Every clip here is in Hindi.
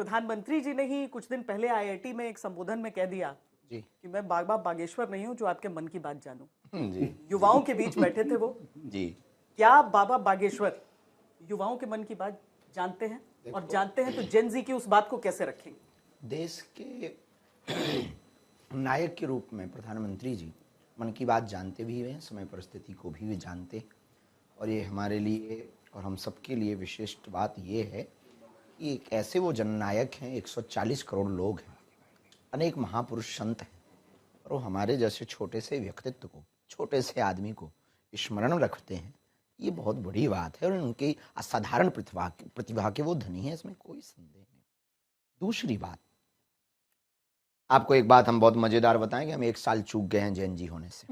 प्रधानमंत्री जी ने ही कुछ दिन पहले आईआईटी में एक संबोधन में कह दिया जी कि मैं बाबा बागेश्वर नहीं हूं जो आपके मन की बात जानूं। जी युवाओं के बीच बैठे थे वो। जी। क्या बाबा बागेश्वर युवाओं के मन की बात जानते हैं? और जानते हैं तो जेन जी की उस बात को कैसे रखेंगे? देश के नायक के रूप में प्रधानमंत्री जी मन की बात जानते भी हैं, समय परिस्थिति को भी जानते हैं। और ये हमारे लिए और हम सबके लिए विशिष्ट बात ये है कि एक ऐसे वो जननायक हैं, 140 करोड़ लोग हैं, अनेक महापुरुष संत हैं, और वो हमारे जैसे छोटे से व्यक्तित्व को, छोटे से आदमी को स्मरण रखते हैं। ये बहुत बड़ी बात है और उनकी असाधारण प्रतिभा के वो धनी है, इसमें कोई संदेह नहीं। दूसरी बात, आपको एक बात हम बहुत मजेदार बताएं कि हम 1 साल चूक गए हैं जैन जी होने से।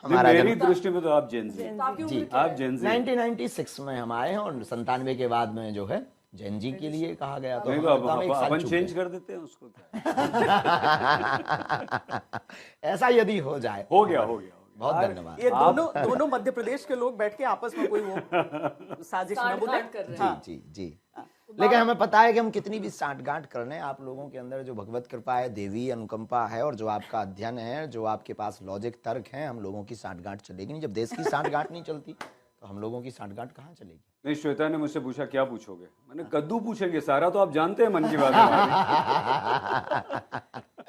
हमारा मेरी दृष्टि में तो आप जैन जी, जी आप जैन जी। 1996 में हम आए हैं और 97 के बाद में जो है जैन जी के लिए कहा गया, तो नहीं तो अपन चेंज कर देते हैं उसको। ऐसा यदि हो जाए, हो गया बहुत धन्यवाद। ये दोनों मध्य प्रदेश के लोग बैठ के आपस में कोई वो साजिश न बुने कर रहे हैं। जी जी। लेकिन हमें पता है कि हम कितनी भी साठगांठ कर लें, आप लोगों के अंदर जो भगवत कृपा है, देवी अनुकंपा है, और जो आपका अध्ययन है, जो आपके पास लॉजिक तर्क है, हम लोगों की साठगांठ चलेगी नहीं। जब देश की साठगांठ नहीं चलती तो हम लोगों की साठगांठ कहाँ चलेगी? नहीं, श्वेता ने मुझसे पूछा क्या पूछोगे, मैंने कद्दू पूछेंगे, सारा तो आप जानते हैं मन की बात।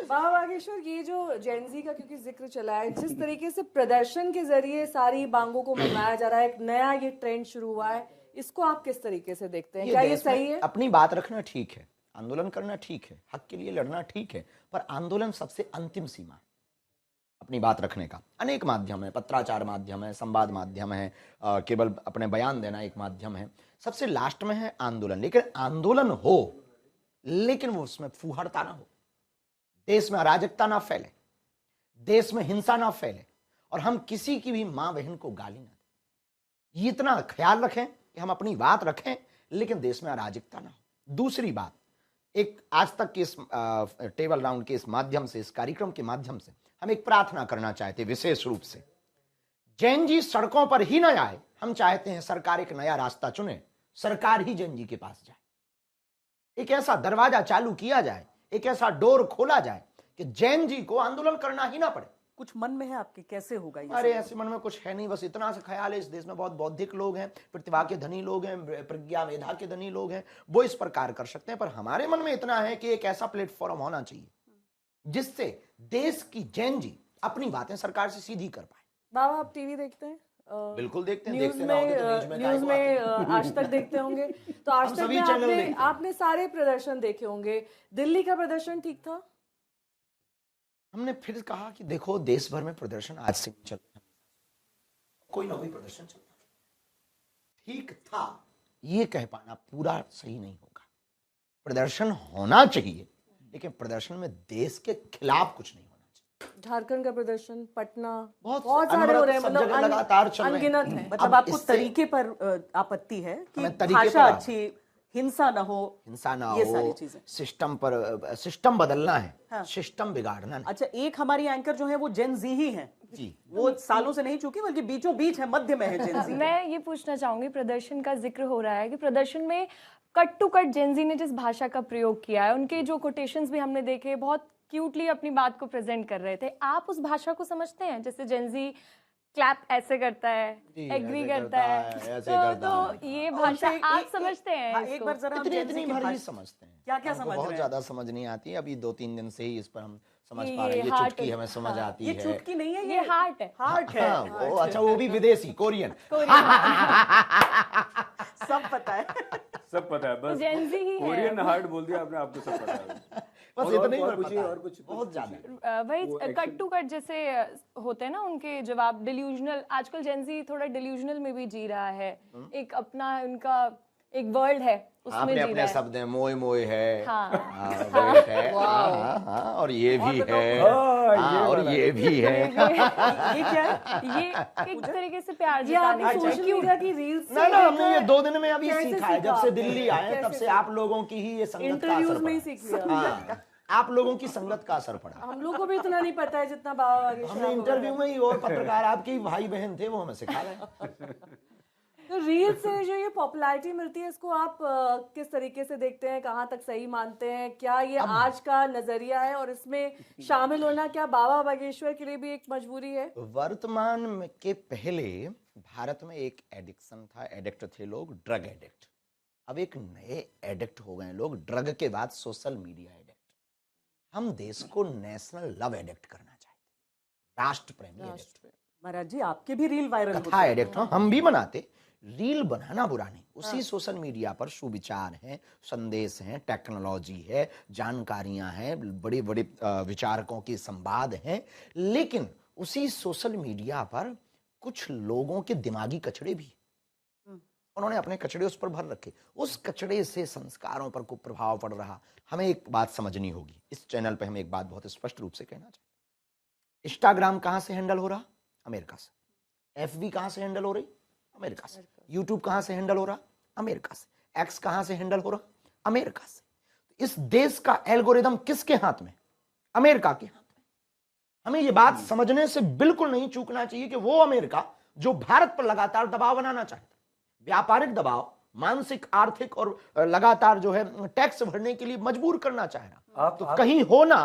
बाबा बागेश्वर, ये जो जेन जी का क्योंकि जिक्र चला है, जिस तरीके से प्रदर्शन के जरिए सारी मांगों को मनवाया जा रहा है, एक नया ये ट्रेंड शुरू हुआ है, इसको आप किस तरीके से देखते हैं? क्या ये सही है? अपनी बात रखना ठीक है, आंदोलन करना ठीक है, हक के लिए लड़ना ठीक है, पर आंदोलन सबसे अंतिम सीमा है अपनी बात रखने का। अनेक माध्यम है, पत्राचार माध्यम है, संवाद माध्यम है, केवल अपने बयान देना एक माध्यम है, सबसे लास्ट में है आंदोलन। लेकिन आंदोलन हो, लेकिन वो उसमें फूहड़ता ना हो, देश में अराजकता ना फैले, देश में हिंसा ना फैले, और हम किसी की भी मां बहन को गाली ना दें। ये इतना ख्याल रखें कि हम अपनी बात रखें, लेकिन देश में अराजकता ना हो। दूसरी बात, एक आज तक के इस टेबल राउंड के इस माध्यम से, इस कार्यक्रम के माध्यम से हम एक प्रार्थना करना चाहते हैं विशेष रूप से, जैन जी सड़कों पर ही न आए। हम चाहते हैं सरकार एक नया रास्ता चुने, सरकार ही जैन जी के पास जाए, एक ऐसा दरवाजा चालू किया जाए, एक ऐसा डोर खोला जाए कि जैन जी को आंदोलन करना ही ना पड़े। कुछ मन में है आपके, कैसे होगा ये? अरे ऐसे मन में कुछ है नहीं, बस इतना सा ख्याल है, इस देश में बहुत बौद्धिक लोग हैं, प्रतिभा के धनी लोग हैं, प्रज्ञा मेधा के धनी लोग हैं, वो इस पर कार्य कर सकते हैं। पर हमारे मन में इतना है कि एक ऐसा प्लेटफॉर्म होना चाहिए जिससे देश की जैन जी अपनी बातें सरकार से सीधी कर पाए। बाबा, आप टीवी देखते हैं? बिल्कुल देखते हैं। न्यूज में आज तक देखते होंगे, तो आज तक में आपने सारे प्रदर्शन देखे होंगे। दिल्ली का प्रदर्शन ठीक था? हमने फिर कहा कि देखो, देश भर में प्रदर्शन आज से चल रहा है, कोई ना कोई प्रदर्शन चल रहा है, ठीक था ये कह पाना पूरा सही नहीं होगा। प्रदर्शन होना चाहिए, लेकिन प्रदर्शन में देश के खिलाफ कुछ नहीं होना चाहिए। झारखंड का प्रदर्शन, पटना, बहुत सारे हो रहे हैं, मतलब लगातार चल रहे हैं, अनगिनत है। मतलब आपको तरीके पर आपत्ति है कि भाषा अच्छी, हिंसा ना हो, ये सारी चीजें, सिस्टम पर, सिस्टम बदलना है, हाँ। सिस्टम बिगाड़ना नहीं। अच्छा, एक हमारी एंकर जो है वो जेन जी ही है जी, वो सालों से नहीं चुकी, बल्कि बीचों बीच है, मध्य में है जेन जी। मैं ये पूछना चाहूंगी, प्रदर्शन का जिक्र हो रहा है कि प्रदर्शन में कट टू कट जेन जी ने जिस भाषा का प्रयोग किया है, उनके जो कोटेशंस भी हमने देखे, बहुत क्यूटली अपनी बात को प्रेजेंट कर रहे थे। आप उस भाषा को समझते हैं? जैसे जेन जी क्लैप ऐसे करता है, एग्री करता है, तो ये भाषा आप समझते हैं? हाँ, एक बार जरा इतनी भर समझते हैं। क्या समझ रहे हैं? बहुत ज्यादा समझ नहीं आती, अभी 2-3 दिन से ही इस पर हम समझ पा रहे हैं। ये चुटकी हमें समझ आती है। ये चुटकी नहीं है, ये हार्ट है। हार्ट है। अच्छा, वो भी विदेशी, कोरियन। सब पता है, सब पता है, बस जेन जी ही कोरियन हार्ट बोल दिया आपने, आपको सब पता है। बस इतना ही और कुछ बहुत ज्यादा वही कट टू कट जैसे होते हैं ना उनके जवाब, डिल्यूजनल। आजकल जेन जी थोड़ा डिल्यूजनल में भी जी रहा है, एक अपना उनका एक वर्ल्ड है, उसमें जी रहा है। शब्द है, मोय मोय है, हाँ, वेट है, हाँ, और ये भी है, और ये भी है। ये क्या है? ये एक तरीके से प्यार ये आपने जताने सोशल मीडिया की रील्स ना हमने ये 2 दिन में अभी कैसे सीखा है, जब सीखा से आपने? दिल्ली आए कैसे तब से आप लोगों की ही ये संगत का इंटरव्यूज असर में ही पड़ा। सीख लिया। हाँ, आप लोगों की संगत का असर पड़ा। हम लोग को भी इतना नहीं पता है जितना बाबा बागेश्वर हमने को इंटरव्यू में ही, और पत्रकार आपके भाई बहन थे, वो हमें सिखा रहे हैं। तो रील से जो ये पॉपुलैरिटी मिलती है इसको आप किस तरीके से देखते हैं, कहाँ तक सही मानते हैं? क्या ये आज का नजरिया है और इसमें शामिल होना क्या बाबा बागेश्वर के लिए भी एक मजबूरी है? वर्तमान के पहले भारत में एक एडिक्शन था, एडिक्ट थे लोग, ड्रग एडिक्ट। अब एक नए एडिक्ट हो गए लोग, ड्रग के बाद सोशल मीडिया एडिक्ट। हम देश को नेशनल लव एडिक्ट करना चाहते, राष्ट्र प्रेमी एडिक्ट। महाराज जी आपके भी रील वायरल कथा एडिक्ट हम भी बनाते। रील बनाना बुरा नहीं, उसी सोशल मीडिया पर सुविचार हैं, संदेश हैं, टेक्नोलॉजी है, जानकारियां हैं, बड़े बड़े विचारकों के संवाद हैं, लेकिन उसी सोशल मीडिया पर कुछ लोगों के दिमागी कचड़े भी, उन्होंने अपने कचड़े उस पर भर रखे, उस कचड़े से संस्कारों पर कुछ प्रभाव पड़ रहा। हमें एक बात समझनी होगी, इस चैनल पे हमें एक बात बहुत स्पष्ट रूप से कहना चाहिए। इंस्टाग्राम कहां से हैंडल हो रहा? अमेरिका से। एफबी कहां से हैंडल हो रही? अमेरिका से। यूट्यूब कहां से हैंडल हो रहा? अमेरिका से। एक्स कहां से हैंडल हो रहा? अमेरिका से। इस देश का एल्गोरिदम किसके हाथ में? अमेरिका के हाथ में। हमें यह बात समझने से बिल्कुल नहीं चूकना चाहिए कि वो अमेरिका जो भारत पर लगातार दबाव बनाना चाहता, व्यापारिक दबाव, मानसिक, आर्थिक और लगातार जो है टैक्स भरने के लिए मजबूर करना चाह रहा, तो कहीं हो ना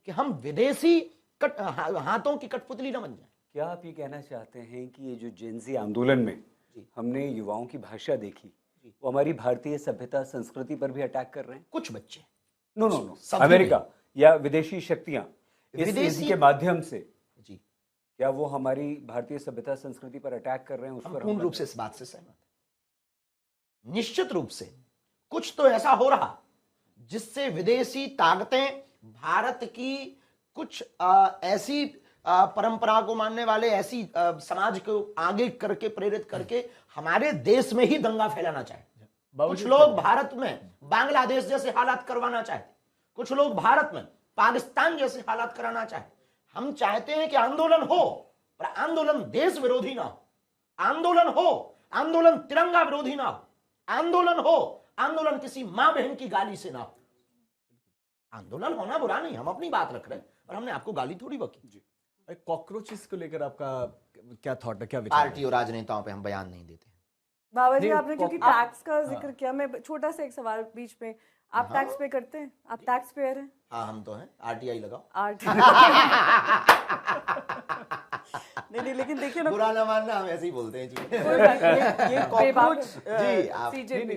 कि हम विदेशी हाथों की कठपुतली न बन जाए। क्या आप ये कहना चाहते हैं कि ये जो जेनजी आंदोलन में हमने युवाओं की भाषा देखी, वो हमारी भारतीय सभ्यता संस्कृति पर भी अटैक कर रहे हैं? कुछ बच्चे, नो, सभी अमेरिका या विदेशी शक्तियां विदेशी के माध्यम से जी, क्या वो हमारी भारतीय सभ्यता संस्कृति पर अटैक कर रहे हैं? उस हम पर पूर्ण रूप से इस बात से सहमत हैं। निश्चित रूप से कुछ तो ऐसा हो रहा जिससे विदेशी ताकतें भारत की कुछ ऐसी परंपरा को मानने वाले, ऐसी समाज को आगे करके प्रेरित करके हमारे देश में ही दंगा फैलाना चाहते। कुछ लोग भारत में बांग्लादेश जैसे हालात करवाना चाहते, कुछ लोग भारत में पाकिस्तान जैसे हालात कराना चाहते। हम चाहते हैं कि आंदोलन हो, पर आंदोलन देश विरोधी ना हो, आंदोलन हो, आंदोलन तिरंगा विरोधी ना हो, आंदोलन हो, आंदोलन किसी मां बहन की गाली से ना हो। आंदोलन होना बुरा नहीं, हम अपनी बात रख रहे हैं और हमने आपको गाली थोड़ी बकी। कॉकरोचेस को लेकर आपका क्या थॉट है, क्या विचार पार्टी और राजनेताओं पे हम बयान नहीं देते। बाबा जी नहीं, आपने क्योंकि टैक्स का जिक्र किया, मैं छोटा सा एक सवाल बीच में, आप टैक्स पे करते हैं? आप टैक्स पेयर हैं? हाँ हम तो हैं, आरटीआई लगाओ। नहीं, लेकिन देखिए ना, बुरा ना मानना, हम ऐसे ही बोलते हैं जी। ये कॉकरोच जी आप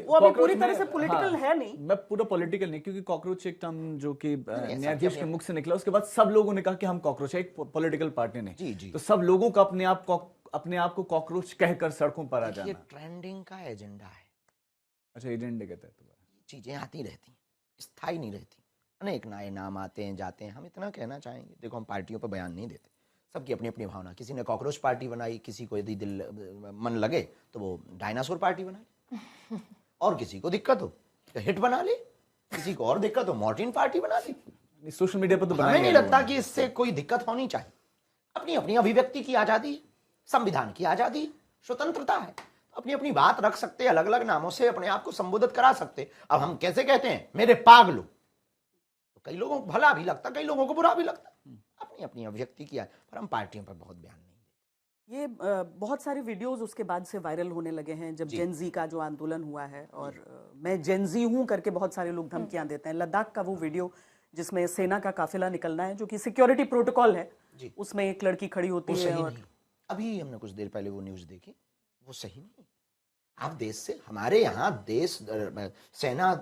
वो अभी पूरी तरह से पॉलिटिकल है नहीं। मैं पूरा पॉलिटिकल नहीं, क्योंकि कॉकरोच एक टर्म जो कि न्यायाधीश के मुख से निकला, उसके बाद सब लोगों ने कहा कि हम कॉकरोच है, एक पॉलिटिकल पार्टी ने। जी। तो सब लोगों का अपने आप को कॉकरोच कहकर सड़कों पर आ ये जाना। ट्रेंडिंग का एजेंडा है। अच्छा, एजेंडे कहते हैं चीजें आती रहती, स्थायी नहीं रहती, अनेक नए नाम आते हैं जाते हैं। हम इतना कहना चाहेंगे, देखो हम पार्टियों पर बयान नहीं देते, सबकी अपनी अपनी भावना। किसी ने कॉकरोच पार्टी बनाई, किसी को यदि मन लगे तो वो डायनासोर पार्टी बना ले, और किसी को दिक्कत हो तो हिट बना ले, किसी को और दिक्कत हो मॉर्टिन पार्टी बना ले। सोशल मीडिया पर तो हमें नहीं लगता कि इससे कोई दिक्कत होनी चाहिए। अपनी अपनी अभिव्यक्ति की आजादी, संविधान की आजादी, स्वतंत्रता है, अपनी अपनी बात रख सकते, अलग अलग नामों से अपने आप को संबोधित करा सकते। अब हम कैसे कहते हैं मेरे पागलू, तो कई लोगों को भला भी लगता, कई लोगों को बुरा भी लगता, अपनी अपनी अभिव्यक्ति किया। पर हम पार्टियों पर बहुत बयान नहीं देते। ये बहुत सारे वीडियोस उसके बाद से वायरल होने लगे हैं, जब जेनजी का जो आंदोलन हुआ है, और मैं जेनजी हूं करके बहुत सारे लोग धमकियां देते हैं। लद्दाख का वो वीडियो जिसमें सेना का काफिला निकलना है, जो कि सिक्योरिटी प्रोटोकॉल है, उसमें एक लड़की खड़ी होती है और अभी हमने कुछ देर पहले वो न्यूज देखी, वो सही नहीं। आप देश से, हमारे यहाँ देश सेना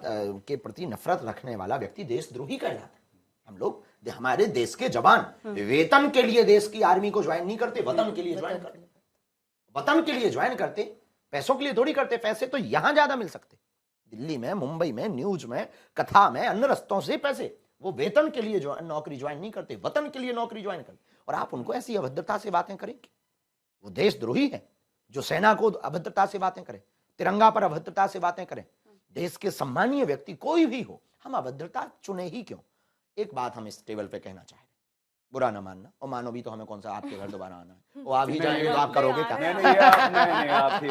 के प्रति नफरत रखने वाला व्यक्ति देशद्रोही कहलाता है। हम लोग हमारे देश के जवान वेतन के लिए देश की आर्मी को ज्वाइन नहीं करते, वतन के लिए ज्वाइन करते। वतन के लिए ज्वाइन करते, पैसों के लिए थोड़ी करते। पैसे तो यहां ज्यादा मिल सकते, दिल्ली में, मुंबई में, न्यूज में, कथा में, अन्य रस्तों से पैसे। वो वेतन के लिए नौकरी ज्वाइन नहीं करते, वतन के लिए नौकरी ज्वाइन करते। और आप उनको ऐसी अभद्रता से बातें करेंगे? वो देशद्रोही है जो सेना को अभद्रता से बातें करे, तिरंगा पर अभद्रता से बातें करें। देश के सम्मानीय व्यक्ति कोई भी हो, हम अभद्रता चुने ही क्यों? एक बात हम इस टेबल पे कहना चाह रहे, बुरा ना मानना, और मानो भी तो हमें कौन सा आपके घर दोबारा आना है, वो आ भी जाएंगे तो आप करोगे क्या? नहीं,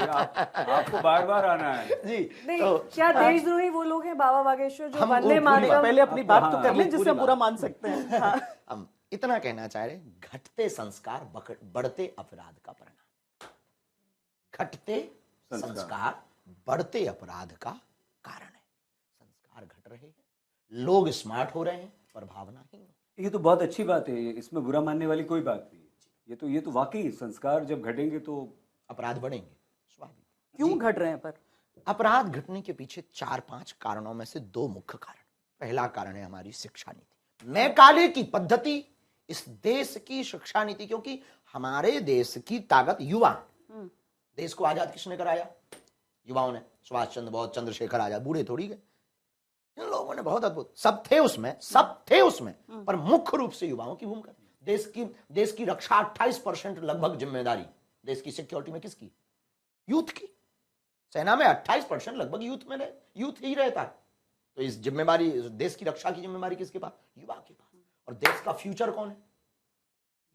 आपको बार बार आना है जी। नहीं, तो क्या देशद्रोही वो लोग हैं बाबा बागेश्वर जो हम वंदे वो मातरम? पहले अपनी बात तो कर लें जिससे हम बुरा मान सकते हैं। हाँ। हम इतना कहना चाह रहे, घटते संस्कार बढ़ते अपराध का परिणाम। घटते संस्कार बढ़ते अपराध का कारण है। संस्कार घट रहे हैं, लोग स्मार्ट हो रहे हैं पर भावनाहीन। ये तो बहुत अच्छी बात है, इसमें बुरा मानने वाली कोई बात नहीं है। ये तो वाकई संस्कार जब घटेंगे तो अपराध बढ़ेंगे, स्वाभाविक। क्यों घट रहे हैं पर? अपराध घटने के पीछे 4-5 कारणों में से 2 मुख्य कारण। पहला कारण है हमारी शिक्षा नीति, मैकाले की पद्धति, इस देश की शिक्षा नीति, क्योंकि हमारे देश की ताकत युवा। देश को आजाद किसने कराया? युवाओं ने। सुभाष चंद्र बोस, चंद्रशेखर आजाद, बूढ़े थोड़ी गए। इन लोगों ने बहुत अद्भुत, सब थे उसमें, पर मुख्य रूप से युवाओं की भूमिका। देश की रक्षा 28% लगभग जिम्मेदारी देश की सिक्योरिटी में किसकी? यूथ की। सेना में 28% लगभग यूथ ही रहता है। तो इस जिम्मेदारी, देश की रक्षा की जिम्मेदारी किसके पास? युवा के पास। और देश का फ्यूचर कौन है?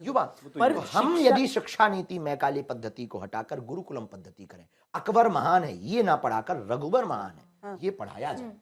युवा। पर हम यदि शिक्षा नीति मैकाले पद्धति को हटाकर गुरुकुलम पद्धति करें, अकबर महान है ये ना पढ़ाकर रघुबर महान है ये पढ़ाया जाए,